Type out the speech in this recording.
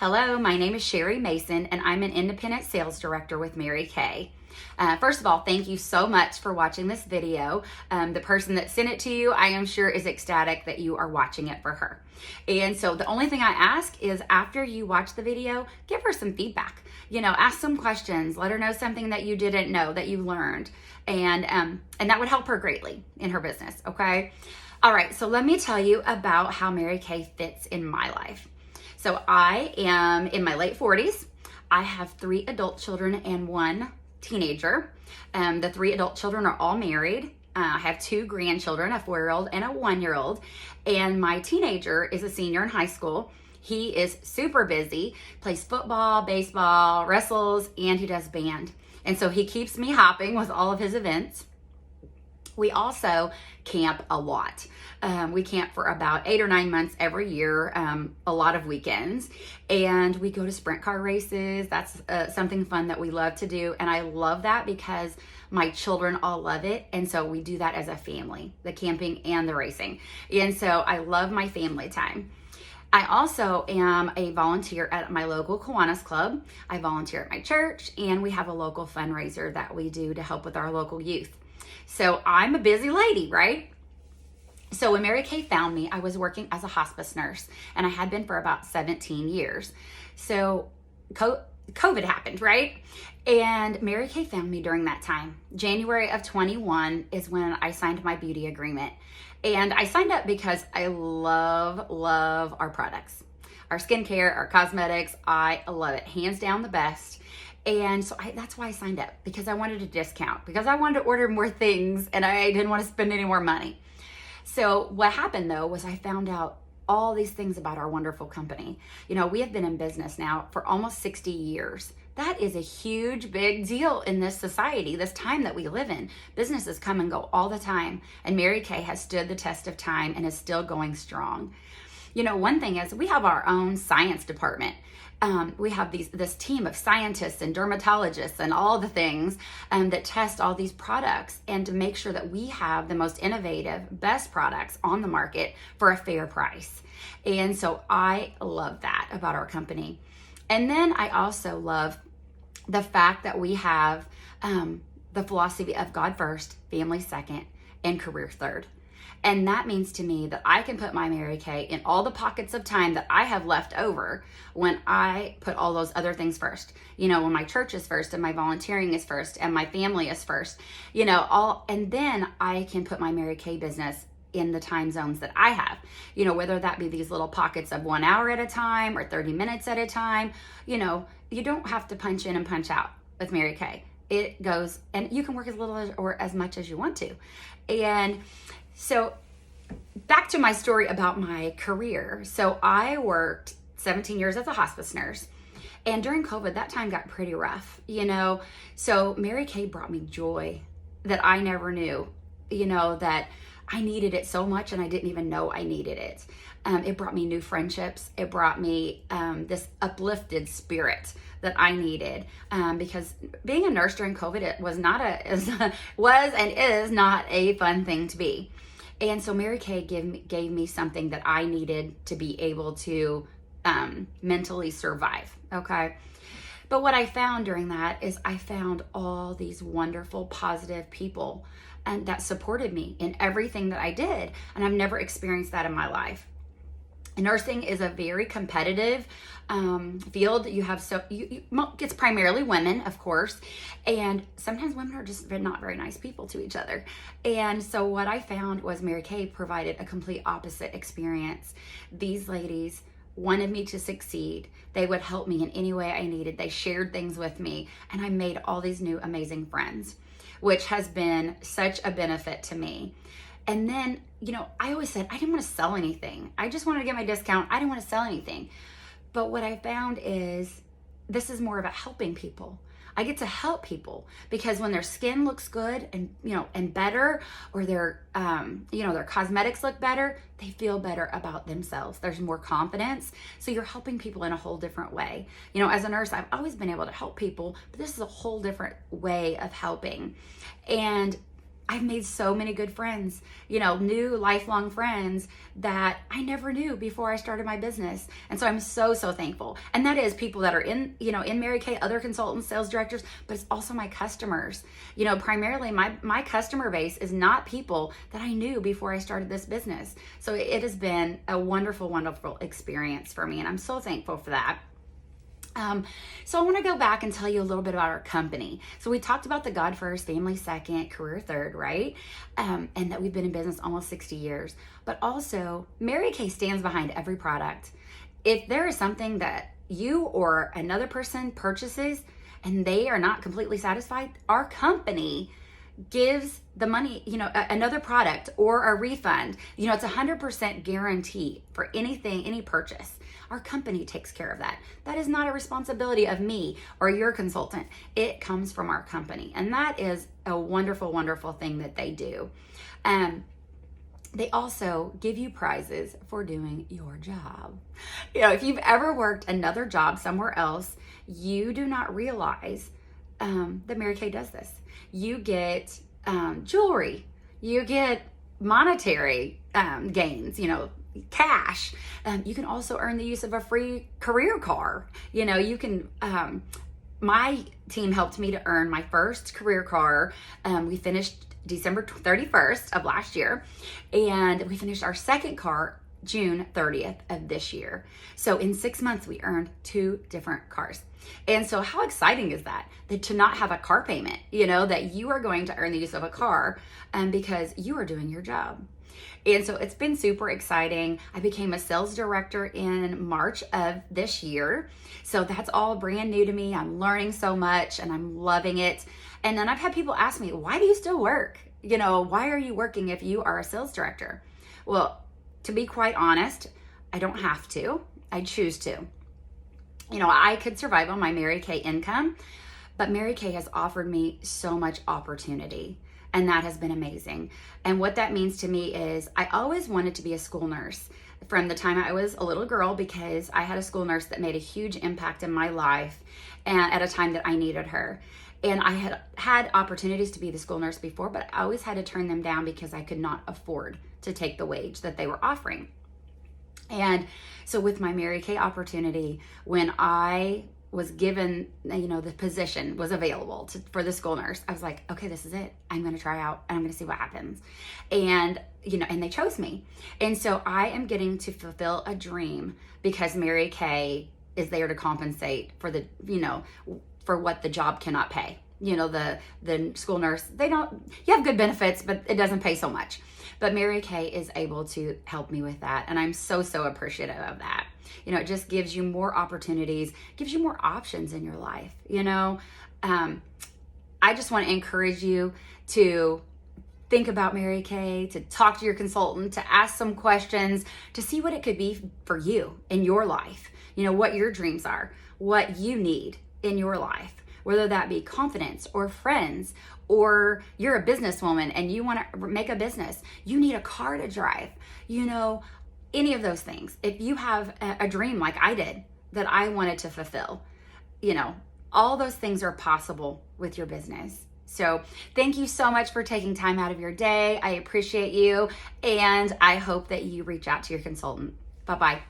Hello, my name is Sherie Mason, and I'm an independent sales director with Mary Kay. First of all, thank you so much for watching this video. The person that sent it to you, I am sure, is ecstatic that you are watching it for her. And so the only thing I ask is after you watch the video, give her some feedback. Ask some questions. Let her know something that you didn't know that you learned. And that would help her greatly in her business, okay? All right, so let me tell you about how Mary Kay fits in my life. So I am in my late 40s. I have 3 adult children and 1 teenager. The 3 adult children are all married. I have 2 grandchildren, a 4-year-old and a 1-year-old. And my teenager is a senior in high school. He is super busy, plays football, baseball, wrestles, and he does band. And so he keeps me hopping with all of his events. We also camp a lot. We camp for about 8 or 9 months every year, a lot of weekends. And we go to sprint car races. That's something fun that we love to do. And I love that because my children all love it. And so we do that as a family, the camping and the racing. And so I love my family time. I also am a volunteer at my local Kiwanis Club. I volunteer at my church, and we have a local fundraiser that we do to help with our local youth. So I'm a busy lady, right? So when Mary Kay found me, I was working as a hospice nurse, and I had been for about 17 years. So COVID happened, right? And Mary Kay found me during that time. January of 21 is when I signed my beauty agreement. And I signed up because I love our products. Our skincare, our cosmetics, I love it. Hands down the best. And so that's why I signed up, because I wanted a discount, because I wanted to order more things and I didn't want to spend any more money. So what happened though was I found out all these things about our wonderful company. We have been in business now for almost 60 years. That is a huge, big deal in this society, this time that we live in. Businesses come and go all the time. And Mary Kay has stood the test of time and is still going strong. One thing is we have our own science department. We have this team of scientists and dermatologists and all the things that test all these products and to make sure that we have the most innovative, best products on the market for a fair price. And so I love that about our company. And then I also love the fact that we have the philosophy of God first, family second, and career third. And that means to me that I can put my Mary Kay in all the pockets of time that I have left over when I put all those other things first. When my church is first and my volunteering is first and my family is first, and then I can put my Mary Kay business in the time zones that I have, whether that be these little pockets of 1 hour at a time or 30 minutes at a time. You don't have to punch in and punch out with Mary Kay. It goes, and you can work as little or as much as you want to. And so back to my story about my career. So I worked 17 years as a hospice nurse. And during COVID, that time got pretty rough, So Mary Kay brought me joy that I never knew, that I needed it so much and I didn't even know I needed it. It brought me new friendships. It brought me this uplifted spirit that I needed, because being a nurse during COVID, it was and is not a fun thing to be. And so Mary Kay gave me something that I needed to be able to mentally survive, okay? But what I found during that is I found all these wonderful, positive people and that supported me in everything that I did. And I've never experienced that in my life. Nursing is a very competitive field. It's primarily women, of course, and sometimes women are just not very nice people to each other. And so what I found was Mary Kay provided a complete opposite experience. These ladies wanted me to succeed. They would help me in any way I needed. They shared things with me, and I made all these new amazing friends, which has been such a benefit to me. And then, I always said I didn't want to sell anything. I just wanted to get my discount. I didn't want to sell anything. But what I found is this is more about helping people. I get to help people because when their skin looks good and better, or their cosmetics look better, they feel better about themselves. There's more confidence. So you're helping people in a whole different way. As a nurse, I've always been able to help people, but this is a whole different way of helping. And I've made so many good friends, new lifelong friends that I never knew before I started my business. And so I'm so, so thankful. And that is people that are in Mary Kay, other consultants, sales directors, but it's also my customers. Primarily my customer base is not people that I knew before I started this business. So it has been a wonderful, wonderful experience for me. And I'm so thankful for that. So I want to go back and tell you a little bit about our company. So we talked about the God first, family second, career third, right? And that we've been in business almost 60 years. But also, Mary Kay stands behind every product. If there is something that you or another person purchases and they are not completely satisfied, our company gives the money, another product or a refund. It's 100% guarantee for anything, any purchase. Our company takes care of that. That is not a responsibility of me or your consultant. It comes from our company. And that is a wonderful, wonderful thing that they do. They also give you prizes for doing your job. If you've ever worked another job somewhere else, you do not realize that Mary Kay does this. You get jewelry. You get monetary gains, cash. You can also earn the use of a free career car. You can, my team helped me to earn my first career car. We finished December 31st of last year, and we finished our second car June 30th of this year. So in 6 months, we earned 2 different cars. And so how exciting is that to not have a car payment, that you are going to earn the use of a car because you are doing your job. And so it's been super exciting. I became a sales director in March of this year. So that's all brand new to me. I'm learning so much and I'm loving it. And then I've had people ask me, why do you still work? Why are you working if you are a sales director? Well, to be quite honest, I don't have to. I choose to. I could survive on my Mary Kay income, but Mary Kay has offered me so much opportunity. And that has been amazing. And what that means to me is I always wanted to be a school nurse from the time I was a little girl, because I had a school nurse that made a huge impact in my life and at a time that I needed her. And I had had opportunities to be the school nurse before, but I always had to turn them down because I could not afford to take the wage that they were offering. And so with my Mary Kay opportunity, when I was given, the position was available for the school nurse, I was like, okay, this is it. I'm going to try out and I'm going to see what happens. And, and they chose me. And so I am getting to fulfill a dream because Mary Kay is there to compensate for for what the job cannot pay. The school nurse, you have good benefits, but it doesn't pay so much. But Mary Kay is able to help me with that. And I'm so, so appreciative of that. It just gives you more opportunities, gives you more options in your life. I just want to encourage you to think about Mary Kay, to talk to your consultant, to ask some questions, to see what it could be for you in your life. What your dreams are, what you need in your life, whether that be confidence or friends, or you're a businesswoman and you want to make a business, you need a car to drive, any of those things. If you have a dream like I did that I wanted to fulfill, all those things are possible with your business. So thank you so much for taking time out of your day. I appreciate you. And I hope that you reach out to your consultant. Bye-bye.